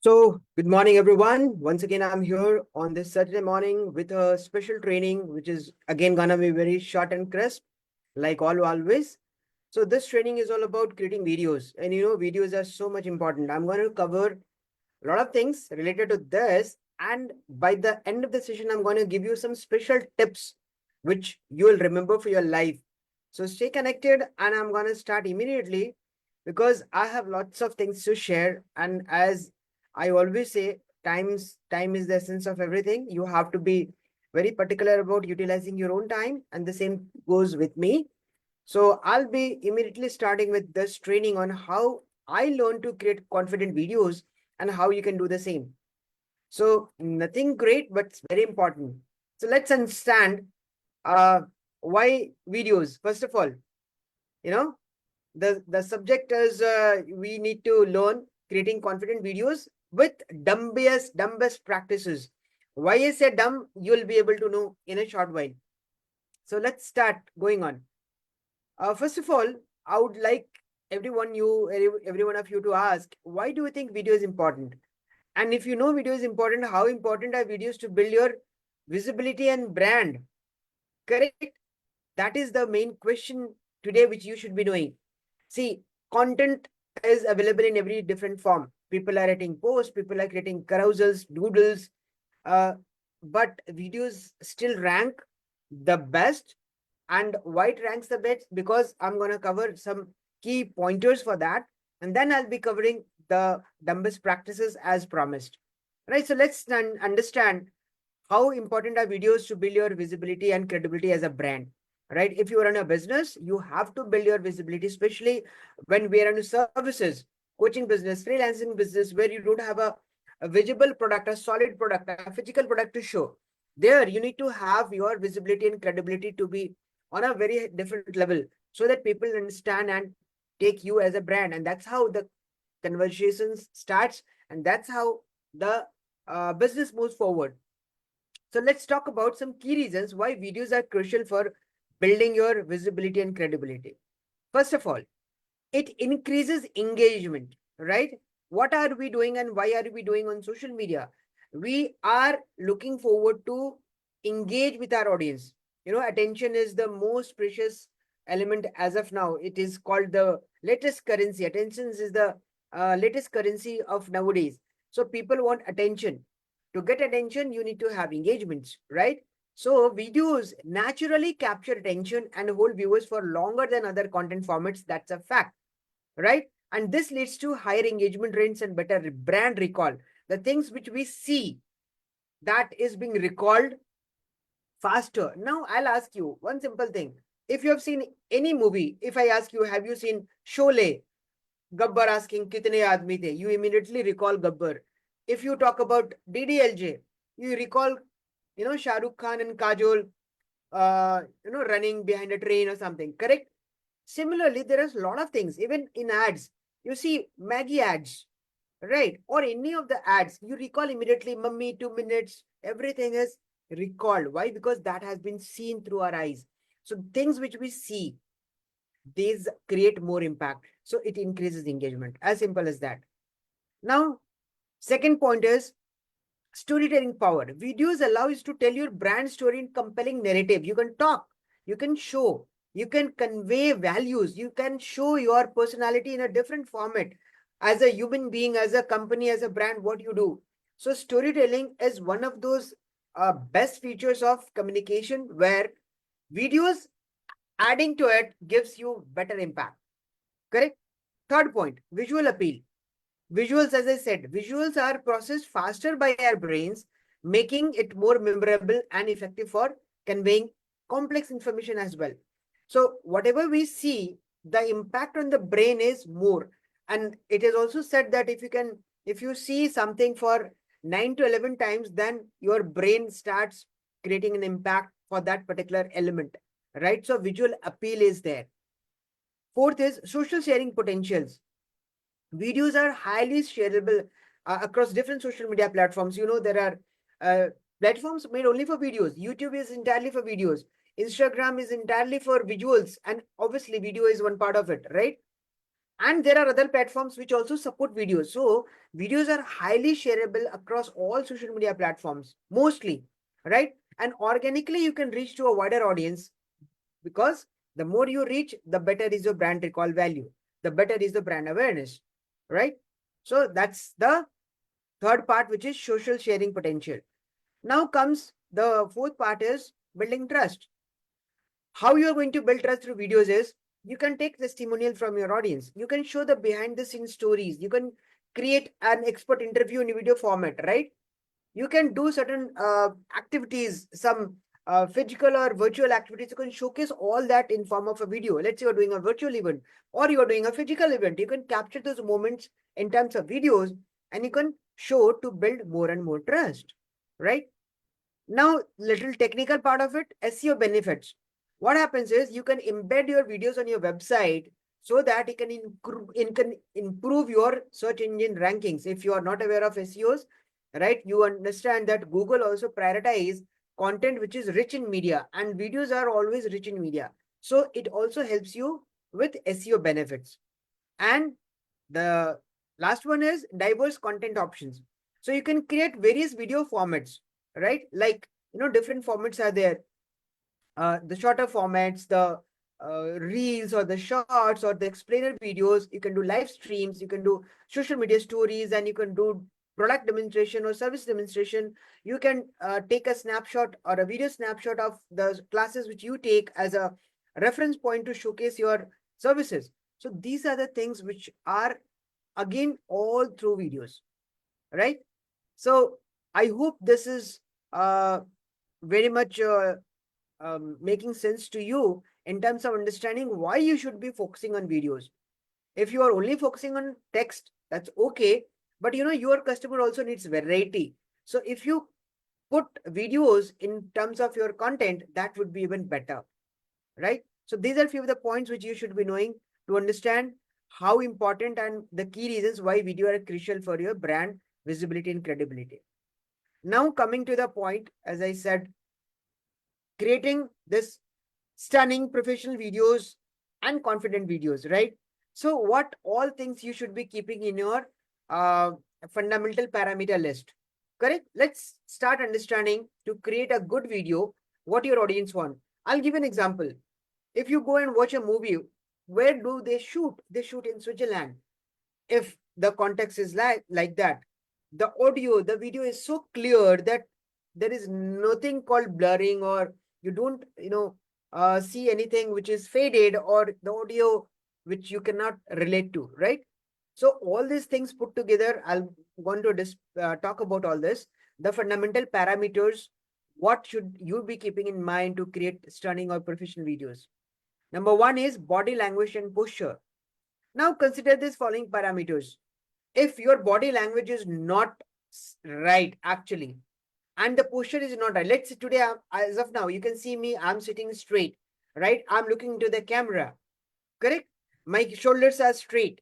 So, good morning, everyone. Once again, I'm here on this Saturday morning with a special training, which is again gonna be very short and crisp, like always. So, this training is all about creating videos, and videos are so much important. I'm going to cover a lot of things related to this, and by the end of the session, I'm going to give you some special tips which you will remember for your life. So, stay connected, and I'm going to start immediately because I have lots of things to share, and as I always say, time is the essence of everything. You have to be very particular about utilizing your own time, and the same goes with me. So I'll be immediately starting with this training on how I learned to create confident videos and how you can do the same. So nothing great, but it's very important. So let's understand uh, why videos. First of all, you know, the subject is we need to learn creating confident videos with dumbest practices. Why I say dumb, you'll be able to know in a short while. So let's start going on. First of all, I would like every one of you to ask, why do you think video is important? And if you know video is important, how important are videos to build your visibility and brand? Correct? That is the main question today, which you should be knowing. See, content is available in every different form. People are writing posts, people are creating carousels, doodles, uh, but videos still rank the best. And why it ranks the best? Because I'm going to cover some key pointers for that. And then I'll be covering the dumbest practices as promised. Right. So let's understand how important are videos to build your visibility and credibility as a brand. Right. If you run a business, you have to build your visibility, especially when we are into services, coaching business, freelancing business, where you don't have a visible product, a solid product, a physical product to show. There, you need to have your visibility and credibility to be on a very different level so that people understand and take you as a brand. And that's how the conversations starts, and that's how the business moves forward. So let's talk about some key reasons why videos are crucial for building your visibility and credibility. First of all, it increases engagement, right? What are we doing and why are we doing on social media? We are looking forward to engage with our audience. Attention is the most precious element as of now. It is called the latest currency. Attention is the latest currency of nowadays. So people want attention. To get attention, you need to have engagements, right? So videos naturally capture attention and hold viewers for longer than other content formats. That's a fact, right? And this leads to higher engagement rates and better brand recall. The things which we see, that is being recalled faster. Now, I'll ask you one simple thing. If you have seen any movie, if I ask you, have you seen Sholay? Gabbar asking, kitne aadmi the? You immediately recall Gabbar. If you talk about DDLJ, you recall, Shah Rukh Khan and Kajol, running behind a train or something, correct? Similarly, there is a lot of things, even in ads. You see Maggie ads, right? Or any of the ads, you recall immediately, mummy, 2 minutes, everything is recalled. Why? Because that has been seen through our eyes. So things which we see, these create more impact. So it increases engagement. As simple as that. Now, second point is storytelling power. Videos allow you to tell your brand story in compelling narrative. You can talk, you can show, you can convey values, you can show your personality in a different format as a human being, as a company, as a brand, what you do. So storytelling is one of those best features of communication where videos adding to it gives you better impact. Correct? Third point, visual appeal. Visuals, as I said, visuals are processed faster by our brains, making it more memorable and effective for conveying complex information as well. So whatever we see, the impact on the brain is more. And it is also said that if you see something for 9 to 11 times, then your brain starts creating an impact for that particular element, right? So visual appeal is there. Fourth is social sharing potentials. Videos are highly shareable across different social media platforms. There are platforms made only for videos. YouTube is entirely for videos. Instagram is entirely for visuals. And obviously, video is one part of it, right? And there are other platforms which also support videos. So videos are highly shareable across all social media platforms, mostly, right? And organically, you can reach to a wider audience, because the more you reach, the better is your brand recall value, the better is the brand awareness, right? So that's the third part, which is social sharing potential. Now comes the fourth part, is building trust. How you're going to build trust through videos is, you can take testimonial from your audience, you can show the behind the scenes stories, you can create an expert interview in video format, right? You can do certain activities, some physical or virtual activities. You can showcase all that in form of a video. Let's say you're doing a virtual event or you're doing a physical event, you can capture those moments in terms of videos, and you can show to build more and more trust, right? Now, little technical part of it, SEO benefits. What happens is, you can embed your videos on your website so that it can improve your search engine rankings. If you are not aware of SEOs, right, you understand that Google also prioritize content which is rich in media, and videos are always rich in media. So it also helps you with SEO benefits. And the last one is diverse content options. So you can create various video formats, right? Like, different formats are there. The shorter formats, the reels or the shorts or the explainer videos. You can do live streams, you can do social media stories, and you can do product demonstration or service demonstration. You can take a snapshot or a video snapshot of the classes which you take as a reference point to showcase your services. So these are the things which are again all through videos, right? So I hope this is very much making sense to you in terms of understanding why you should be focusing on videos. If you are only focusing on text, that's okay, but your customer also needs variety. So if you put videos in terms of your content, that would be even better, right? So these are few of the points which you should be knowing to understand how important and the key reasons why video are crucial for your brand visibility and credibility. Now coming to the point, as I said, creating this stunning professional videos and confident videos, right? So what all things you should be keeping in your uh, fundamental parameter list, correct? Let's start understanding to create a good video, what your audience want. I'll give an example. If you go and watch a movie, where do they shoot? They shoot in Switzerland. If the context is like that, the audio, the video is so clear that there is nothing called blurring, or you don't see anything which is faded, or the audio which you cannot relate to, right? So all these things put together, I'll want to talk about all this, the fundamental parameters, what should you be keeping in mind to create stunning or professional videos. Number one is body language and posture. Now consider these following parameters. If your body language is not right, actually, and the posture is not right. Let's say today, as of now, you can see me, I'm sitting straight, right? I'm looking into the camera, correct? My shoulders are straight,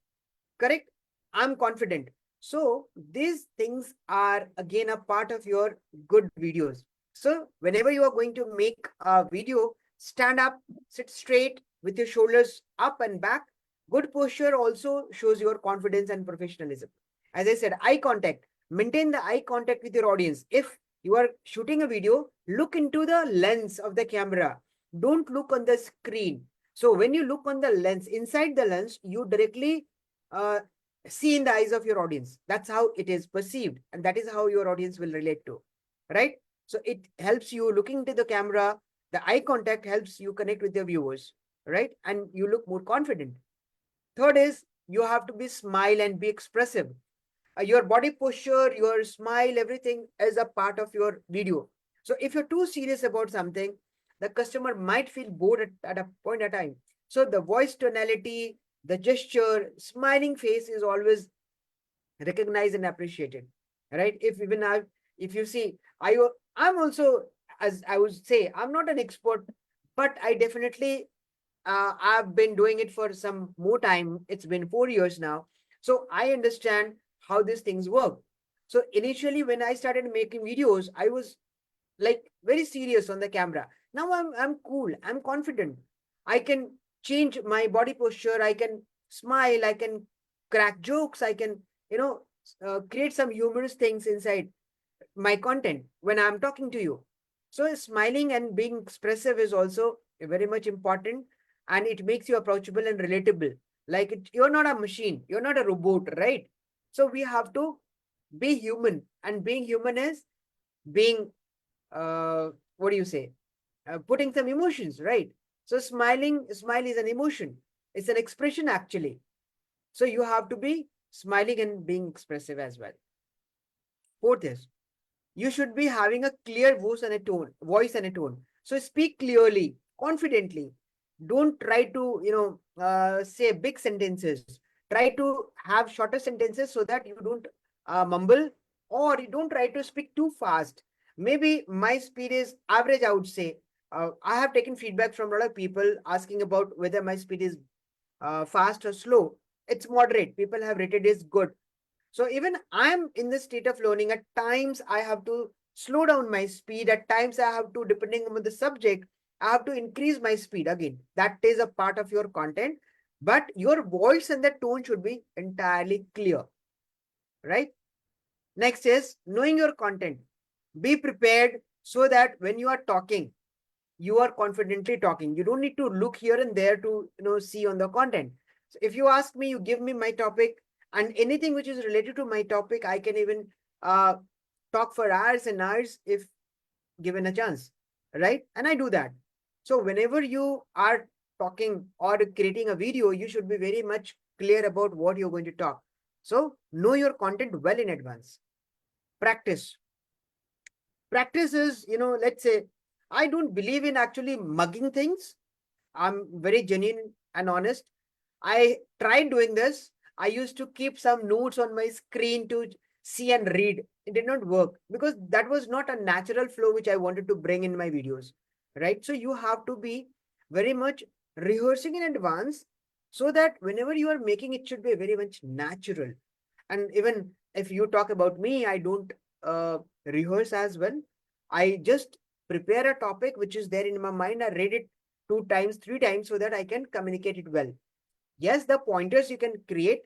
correct? I'm confident. So these things are again a part of your good videos. So whenever you are going to make a video, stand up, sit straight with your shoulders up and back. Good posture also shows your confidence and professionalism. As I said, eye contact. Maintain the eye contact with your audience. If you are shooting a video, look into the lens of the camera. Don't look on the screen. So when you look on the lens, inside the lens, you directly uh, see in the eyes of your audience. That's how it is perceived, and that is how your audience will relate to, right? So it helps you looking into the camera. The eye contact helps you connect with your viewers, right? And you look more confident. Third is, you have to be smile and be expressive. Your body posture, your smile, everything is a part of your video. So if you're too serious about something, the customer might feel bored at a point of time. So the voice tonality, the gesture, smiling face is always recognized and appreciated, right? If you see, I'm also, as I would say, I'm not an expert, but I definitely I've been doing it for some more time. It's been 4 years now. So I understand how these things work. So initially, when I started making videos, I was like very serious on the camera. Now I'm cool. I'm confident. I can change my body posture. I can smile, I can crack jokes, I can, create some humorous things inside my content when I'm talking to you. So smiling and being expressive is also very much important, and it makes you approachable and relatable. Like you're not a machine, you're not a robot, right? So we have to be human, and being human is being, what do you say? Putting some emotions, right? So smile is an emotion. It's an expression actually. So you have to be smiling and being expressive as well. Fourth is, you should be having a clear voice and a tone. So speak clearly, confidently. Don't try to, say big sentences. Try to have shorter sentences so that you don't mumble, or you don't try to speak too fast. Maybe my speed is average, I would say. I have taken feedback from a lot of people asking about whether my speed is fast or slow. It's moderate. People have rated it good. So even I'm in the state of learning. At times I have to slow down my speed. At times I have to, depending on the subject, I have to increase my speed. Again, that is a part of your content, but your voice and the tone should be entirely clear, right? Next is knowing your content. Be prepared so that when you are talking, you are confidently talking. You don't need to look here and there to, see on the content. So if you ask me, you give me my topic, and anything which is related to my topic, I can even uh, talk for hours and hours if given a chance, right? And I do that. So whenever you are talking or creating a video, you should be very much clear about what you're going to talk. So know your content well in advance. Practice. Practice is, let's say, I don't believe in actually mugging things. I'm very genuine and honest. I tried doing this. I used to keep some notes on my screen to see and read. It did not work because that was not a natural flow which I wanted to bring in my videos, right? So you have to be very much rehearsing in advance so that whenever you are making it should be very much natural. And even if you talk about me, I don't rehearse as well. I just prepare a topic which is there in my mind. I read it 2 times, 3 times so that I can communicate it well. Yes, the pointers you can create,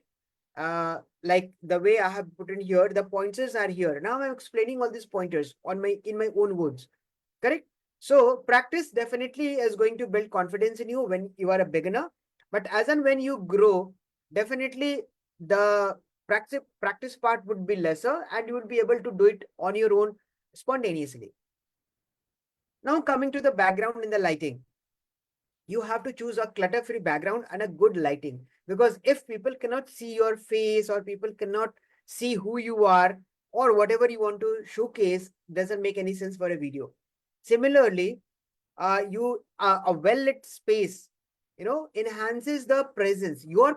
like the way I have put in here, the pointers are here. Now I'm explaining all these pointers on my in my own words. Correct? So practice definitely is going to build confidence in you when you are a beginner. But as and when you grow, definitely the practice part would be lesser, and you would be able to do it on your own spontaneously. Now coming to the background in the lighting, you have to choose a clutter-free background and a good lighting, because if people cannot see your face or people cannot see who you are or whatever you want to showcase, doesn't make any sense for a video. Similarly, a well-lit space, enhances the presence, your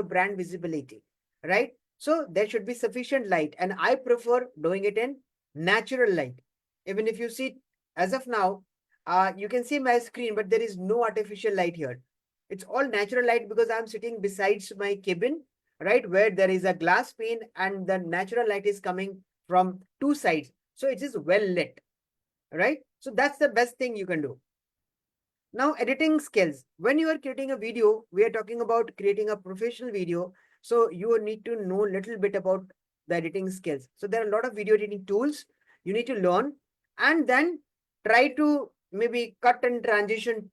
brand visibility, right? So there should be sufficient light, and I prefer doing it in natural light. Even if you see, as of now, you can see my screen, but there is no artificial light here. It's all natural light because I'm sitting besides my cabin, right, where there is a glass pane and the natural light is coming from two sides. So it is well lit, right? So that's the best thing you can do. Now, editing skills. When you are creating a video, we are talking about creating a professional video. So you need to know a little bit about the editing skills. So there are a lot of video editing tools you need to learn, and then try to maybe cut and transition,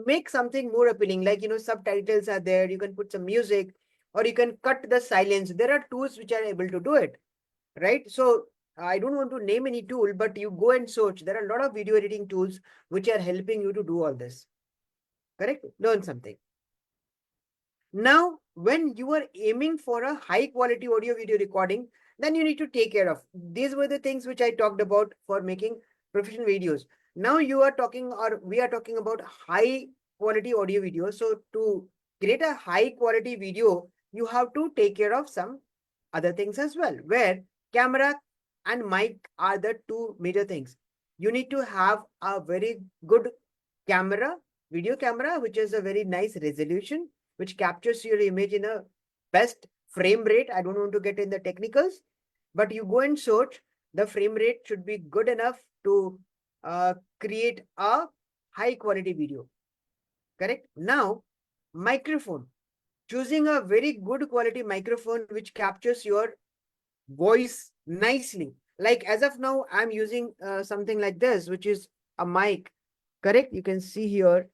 make something more appealing. Like, subtitles are there. You can put some music, or you can cut the silence. There are tools which are able to do it, right? So I don't want to name any tool, but you go and search. There are a lot of video editing tools which are helping you to do all this. Correct? Learn something. Now, when you are aiming for a high quality audio video recording, then you need to take care of. These were the things which I talked about for making professional videos. Now you are talking, or we are talking about high quality audio video. So to create a high quality video, you have to take care of some other things as well, where camera and mic are the two major things. You need to have a very good camera, video camera, which is a very nice resolution, which captures your image in a best frame rate. I don't want to get in the technicals, but you go and search. The frame rate should be good enough to create a high quality video. Correct? Now, microphone. choosing a very good quality microphone which captures your voice nicely. Like as of now, I'm using something like this, which is a mic, correct? You can see here.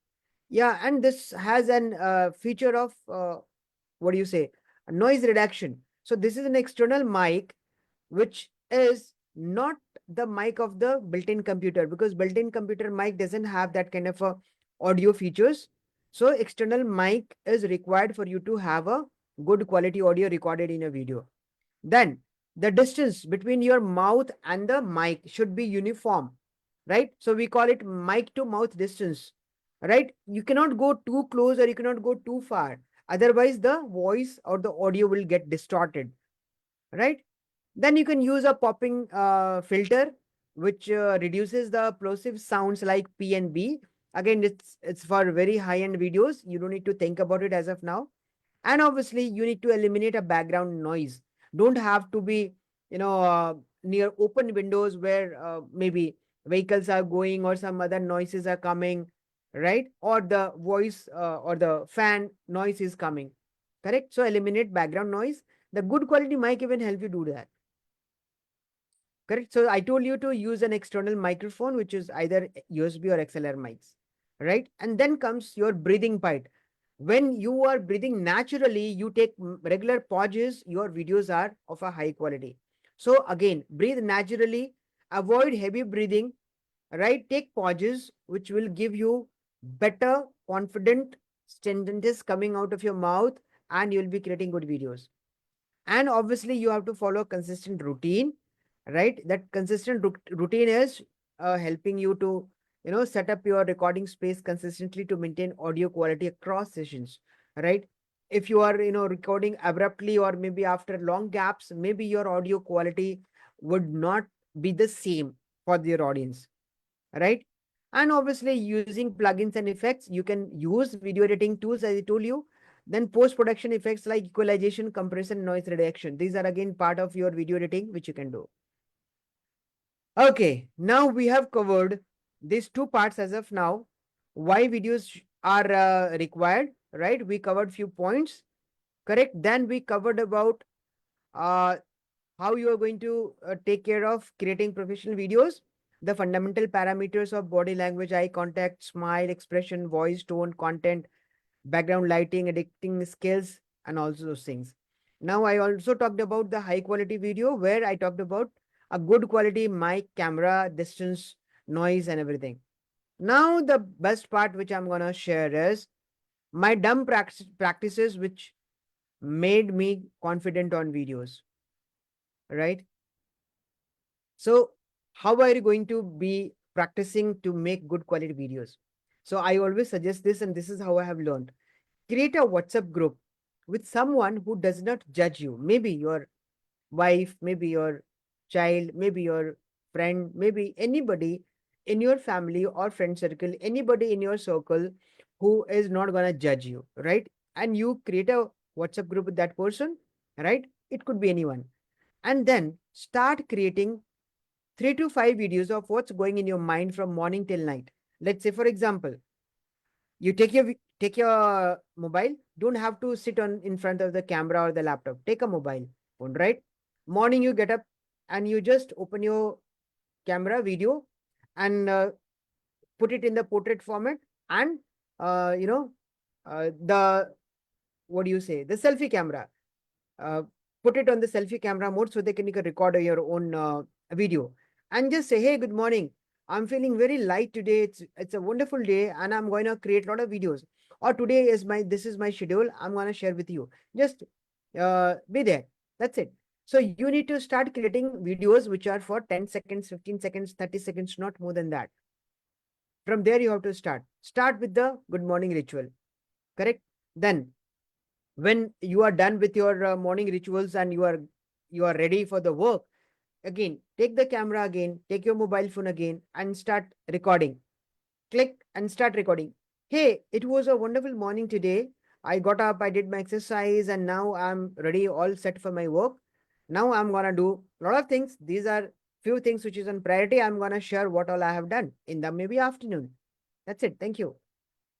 Yeah, and this has an feature of what do you say? Noise reduction. So this is an external mic, which is not the mic of the built-in computer, because built-in computer mic doesn't have that kind of a audio features. So external mic is required for you to have a good quality audio recorded in a video. Then the distance between your mouth and the mic should be uniform, right? So we call it mic to mouth distance, right? You cannot go too close or you cannot go too far. Otherwise, the voice or the audio will get distorted, right? Then you can use a popping filter, which reduces the plosive sounds like P and B. Again, it's for very high-end videos. You don't need to think about it as of now. And obviously, you need to eliminate a background noise. Don't have to be, near open windows where maybe vehicles are going or some other noises are coming, right? Or the voice or the fan noise is coming, correct? So eliminate background noise. The good quality mic even help you do that. Correct. So I told you to use an external microphone, which is either USB or XLR mics, right? And then comes your breathing part. When you are breathing naturally, you take regular pauses, your videos are of a high quality. So again, breathe naturally, avoid heavy breathing, right? Take pauses, which will give you better, confident sentences coming out of your mouth, and you'll be creating good videos. And obviously, you have to follow a consistent routine, right? That consistent routine is helping you to set up your recording space consistently to maintain audio quality across sessions, right? If you are recording abruptly or maybe after long gaps, maybe your audio quality would not be the same for your audience, right? And obviously, using plugins and effects, you can use video editing tools, as I told you. Then post-production effects like equalization, compression, noise reduction. These are again part of your video editing, which you can do. Okay, now we have covered these two parts as of now. Why videos are required, right? We covered few points, correct? Then we covered about uh, how you are going to take care of creating professional videos, the fundamental parameters of body language, eye contact, smile, expression, voice, tone, content, background lighting, editing skills, and also those things. Now, I also talked about the high quality video where I talked about a good quality mic, camera, distance, noise, and everything. Now, the best part which I'm going to share is my dumb practices which made me confident on videos, right? So, how are you going to be practicing to make good quality videos? So, I always suggest this, and this is how I have learned. Create a WhatsApp group with someone who does not judge you. Maybe your wife, maybe your child, maybe your friend, maybe anybody in your family or friend circle, anybody in your circle who is not going to judge you, right? And you create a WhatsApp group with that person, right? It could be anyone. And then start creating 3 to 5 videos of what's going in your mind from morning till night. Let's say, for example, you take your mobile. Don't have to sit on in front of the camera or the laptop. Take a mobile phone, right? Morning you get up and you just open your camera video and put it in the portrait format, and uh, you know the what do you say, the selfie camera, uh, put it on the selfie camera mode so they can you can record your own video, and just say, hey, good morning, I'm feeling very light today, it's a wonderful day and I'm going to create a lot of videos, or today is my this is my schedule, I'm going to share with you. Just be there. That's it. So you need to start creating videos which are for 10 seconds, 15 seconds, 30 seconds, not more than that. From there you have to start with the good morning ritual, correct? Then when you are done with your morning rituals and you are ready for the work, again take the camera, again take your mobile phone again and start recording. Click and start recording. Hey, it was a wonderful morning today. I got up, I did my exercise, and now I'm ready, all set for my work. Now I'm gonna do a lot of things. These are few things which is on priority. I'm gonna share what all I have done in the maybe afternoon. That's it. Thank you.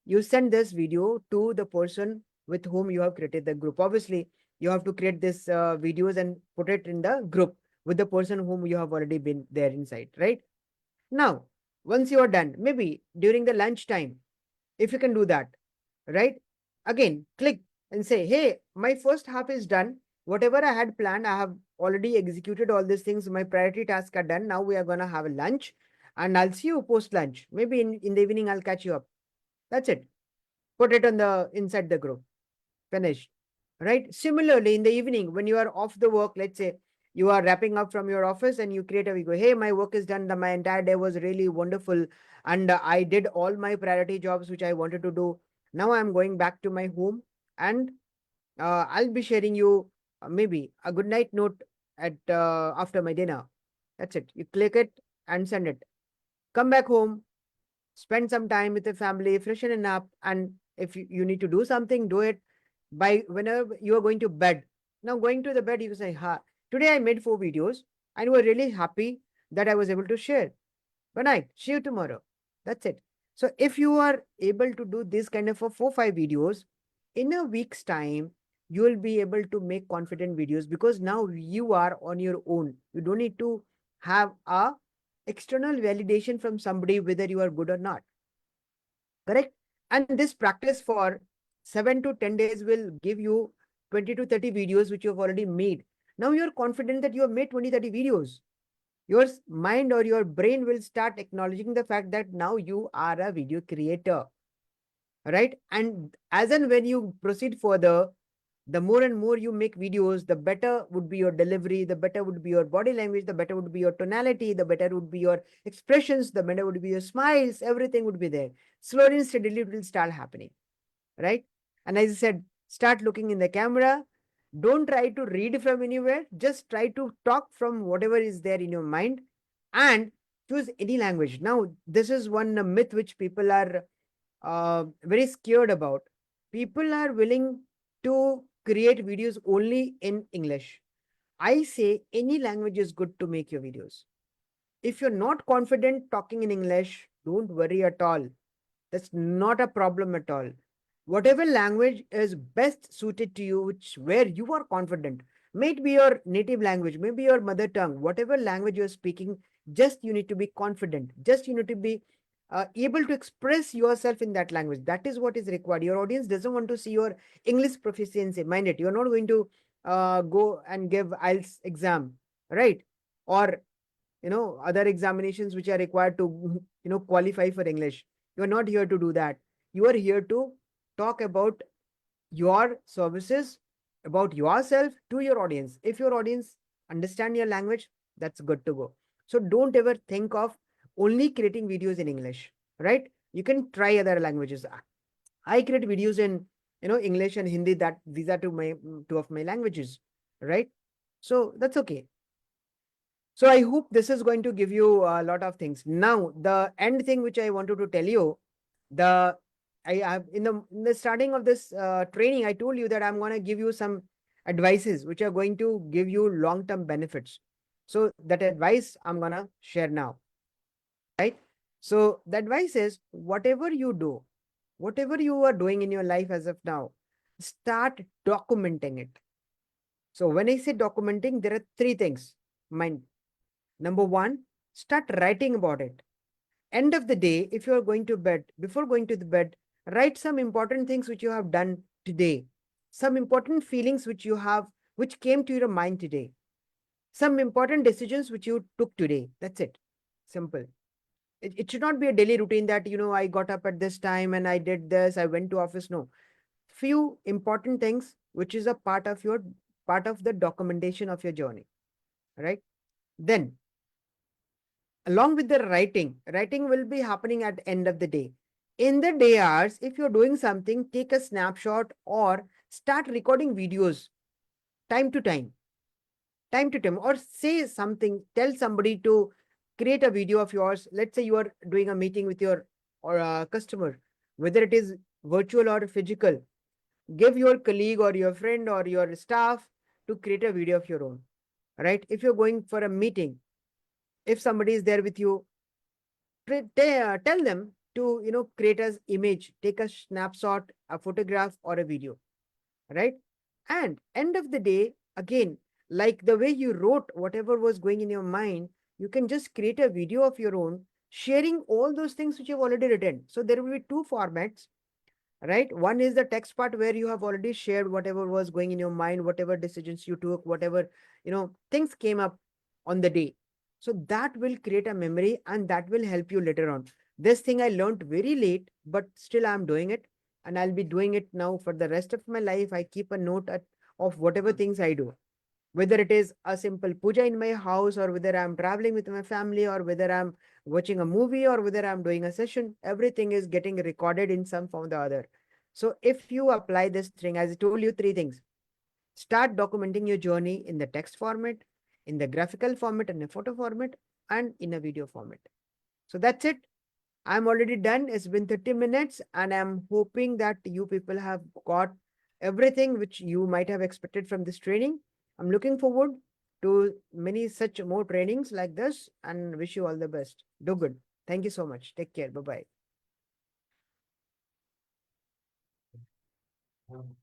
You send this video to the person with whom you have created the group. Obviously, you have to create this videos and put it in the group with the person whom you have already been there inside, right? Now, once you are done, maybe during the lunch time, if you can do that, right? Again, click and say, hey, my first half is done. Whatever I had planned, I have already executed all these things. My priority tasks are done. Now we are going to have a lunch and I'll see you post lunch. Maybe in the evening, I'll catch you up. That's it. Put it on the inside the group. Finished. Right? Similarly, in the evening, when you are off the work, let's say you are wrapping up from your office and you create a video. Hey, my work is done. My entire day was really wonderful. And I did all my priority jobs which I wanted to do. Now I'm going back to my home and I'll be sharing you maybe a good night note at after my dinner. That's it. You click it and send it. Come back home, spend some time with the family, freshen up, and if you need to do something, do it by whenever you are going to bed. Now, going to the bed, you say, ha, today I made 4 videos and we're really happy that I was able to share. Good night. See you tomorrow. That's it. So if you are able to do this kind of a 4, 5 videos in a week's time, you will be able to make confident videos because now you are on your own. You don't need to have a external validation from somebody whether you are good or not. Correct? And this practice for 7 to 10 days will give you 20 to 30 videos which you have already made. Now you're confident that you have made 20, 30 videos. Your mind or your brain will start acknowledging the fact that now you are a video creator, right? And as and when you proceed further, the more and more you make videos, the better would be your delivery, the better would be your body language, the better would be your tonality, the better would be your expressions, the better would be your smiles, everything would be there. Slowly and steadily it will start happening, right? And as I said, start looking in the camera. Don't try to read from anywhere. Just try to talk from whatever is there in your mind and choose any language. Now, this is one myth which people are very scared about. People are willing to create videos only in English. I say any language is good to make your videos. If you're not confident talking in English, don't worry at all. That's not a problem at all. Whatever language is best suited to you, which where you are confident, may it be your native language, maybe your mother tongue, whatever language you're speaking, just you need to be confident. Just you need to be able to express yourself in that language. That is what is required. Your audience doesn't want to see your English proficiency. Mind it, you're not going to go and give IELTS exam, right? Or other examinations which are required to qualify for English. You are not here to do that. You are here to talk about your services, about yourself to your audience. If your audience understand your language, that's good to go. So don't ever think of only creating videos in English, right? You can try other languages. I create videos in English and Hindi. That these are two of my languages, right? So that's okay. So I hope this is going to give you a lot of things. Now, the end thing which I wanted to tell you, the I have in the starting of this training, I told you that I'm going to give you some advices which are going to give you long-term benefits. So that advice I'm going to share now, right? So the advice is whatever you do, whatever you are doing in your life as of now, start documenting it. So when I say documenting, there are 3 things. Mind. Number 1, start writing about it. End of the day, if you are going to bed, before going to the bed, write some important things which you have done today, some important feelings which came to your mind today, some important decisions which you took today. That's it. Simple. It should not be a daily routine that, I got up at this time and I did this, I went to office. No. Few important things which is a part of the documentation of your journey, right? Then along with the writing will be happening at the end of the day. In the day hours, if you're doing something, take a snapshot or start recording videos time to time, or say something, tell somebody to create a video of yours. Let's say you are doing a meeting with your customer, whether it is virtual or physical. Give your colleague or your friend or your staff to create a video of your own, right? If you're going for a meeting, if somebody is there with you, tell them to create an image, take a snapshot, a photograph or a video. right? And end of the day, again, like the way you wrote whatever was going in your mind, you can just create a video of your own, sharing all those things which you've already written. So there will be two formats, right? One is the text part where you have already shared whatever was going in your mind, whatever decisions you took, whatever, things came up on the day. So that will create a memory and that will help you later on. This thing I learned very late, but still I'm doing it, and I'll be doing it now for the rest of my life. I keep a note of whatever things I do, whether it is a simple puja in my house, or whether I'm traveling with my family, or whether I'm watching a movie, or whether I'm doing a session. Everything is getting recorded in some form or the other. So if you apply this thing, as I told you, three things: start documenting your journey in the text format, in the graphical format, in a photo format, and in a video format. So that's it. I'm already done. It's been 30 minutes, and I'm hoping that you people have got everything which you might have expected from this training. I'm looking forward to many such more trainings like this, and wish you all the best. Do good. Thank you so much. Take care. Bye bye.